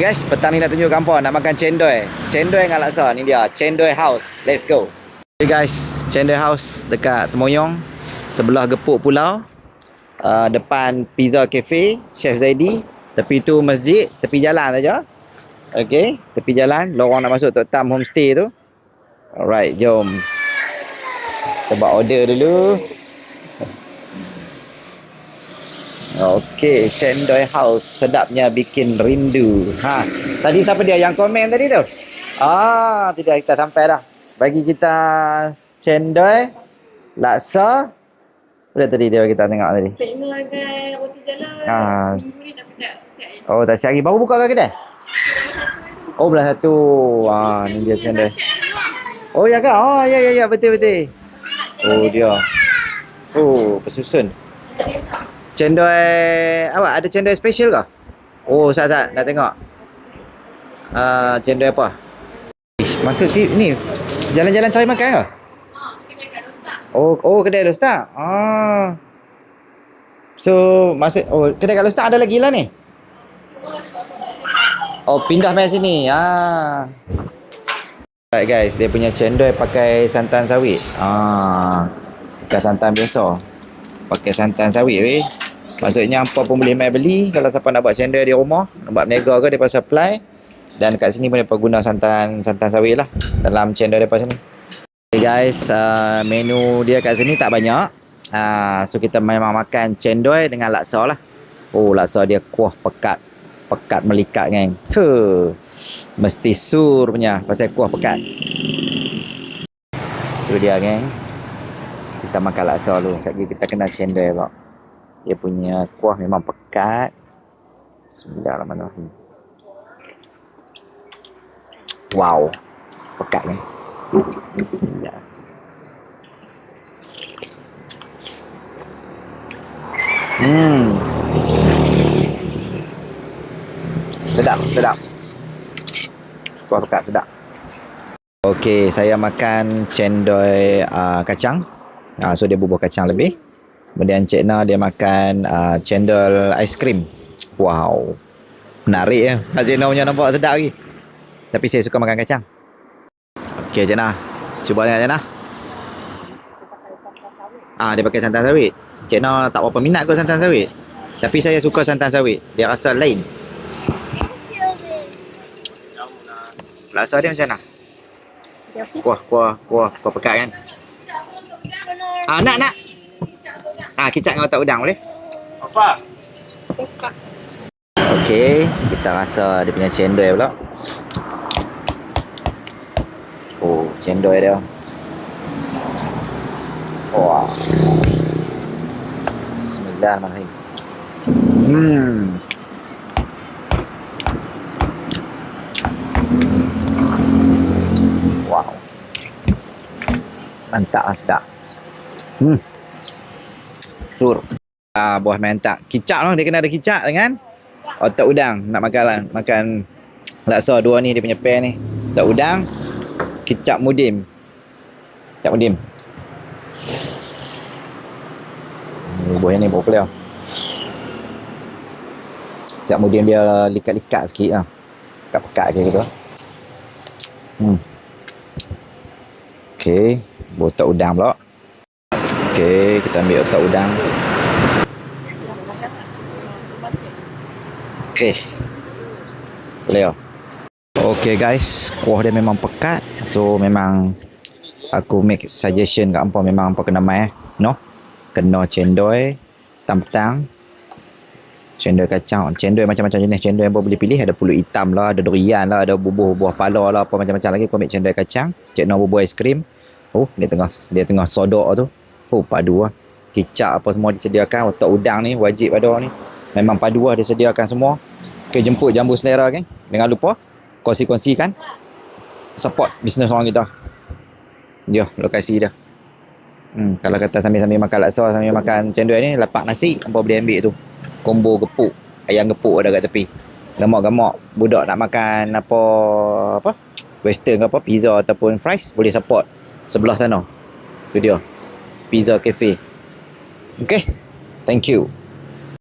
guys, petang ni nak tunjuk kampung nak makan cendol. Cendol dengan laksa ni dia, Cendol House. Let's go. Okay guys, Cendol House dekat Temoyong, sebelah Gepuk Pulau. Depan Pizza Cafe, Chef Zaidi. Tepi tu masjid, tepi jalan saja. Okay, tepi jalan, lorong nak masuk Tok Tam Homestay tu. Alright, jom. Kita buat order dulu. Okey, Cendol House sedapnya bikin rindu. Tadi siapa dia yang komen tadi tu? Tidak, kita sampai dah. Bagi kita cendol, laksa. Apa tadi dia kita tengok tadi? Pekno dengan roti jala. Minggu ni tak siap. Oh, tak siap lagi. Baru buka ke kedai? Oh, belah satu. Ni dia cendol. Oh, ya ke? Oh, ya, betul. Oh, dia. Oh, bersusun. Cendol apa? Ada cendol special ke? Oh, sat nak tengok. Cendol apa? Maksud ni jalan-jalan cari makan ke? Kedai kat Dostar. Oh, kedai Dostar. So, maksud kedai kat Dostar ada lagi lah ni. Oh, pindah mai sini. Alright guys, dia punya cendol pakai santan sawit. Bukan santan biasa. Pakai santan sawit weh. Maksudnya hampa pun boleh mai beli kalau siapa nak buat cendol di rumah, nak buat berniaga ke depa supply. Dan kat sini pun depa guna santan sawit lah dalam cendol depa sini. Okay guys, menu dia kat sini tak banyak. So kita memang makan cendol dengan laksa lah. Oh, laksa dia kuah pekat melikat geng. Mesti sur punya pasal kuah pekat. Tu dia geng. Kita makan laksa dulu. Sekejap kita kena cendol pula. Dia punya kuah memang pekat. Bismillahirrahmanirrahim. Wow. Pekat ni. Bismillah. Sedap. Kuah pekat sedap. Okey, saya makan cendol kacang. So dia bubuh kacang lebih. Kemudian Cik Na dia makan cendol aiskrim. Wow. Menarik ya. Cik Na punya nampak sedap lagi. Tapi saya suka makan kacang. Okey Cik Na. Cuba tengok Cik Na. Dia pakai santan sawit. Cik Na tak berapa minat kot santan sawit. Tapi saya suka santan sawit. Dia rasa lain. Laksa dia macam mana? Kuah pekat kan? Nak. Kicap dengan otak udang boleh? Apa? Okey, kita rasa dia punya cendol pula. Oh, cendol dia. Wah. Bismillahirrahmanirrahim. Wow. Mantap sedap. Sur. Buah mantap. Kicap lah, dia kena ada kicap dengan otak udang. Nak makan laksa dua ni dia punya pair ni. Otak udang, kicap mudim. Buah ni popular. Kicap mudim dia likat-likat sikit lah. Pekat-pekat je gitu. Okey, buah otak udang pula. Okey, kita ambil otak udang. Okey. Boleh. Okey guys, kuah dia memang pekat. So memang aku make suggestion kat hangpa memang hangpa kena mai no. Kena cendol petang-petang. Cendol kacang, cendol macam-macam jenis cendol yang boleh pilih. Ada pulut hitam lah, ada durian lah, ada bubuh buah pala lah, apa macam-macam lagi. Aku ambil cendol kacang, Cik Noh bubuh aiskrim. Oh, dia tengah sodok tu. Oh, padu lah. Kicap apa semua disediakan. Otak udang ni wajib ada ni. Memang padu lah disediakan semua. Okay, jemput jambu selera kan. Jangan lupa kongsi-kongsikan. Support bisnes orang kita. Dia lokasi dia. Kalau kata sambil-sambil makan laksa, sambil makan cendol ni, lapak nasi, hampa boleh ambil tu. Combo gepuk. Ayam gepuk ada kat tepi. Gamak-gamak budak nak makan apa western ke apa, pizza ataupun fries, boleh support sebelah sana. Tu dia. Pizza Cafe. Okay. Thank you.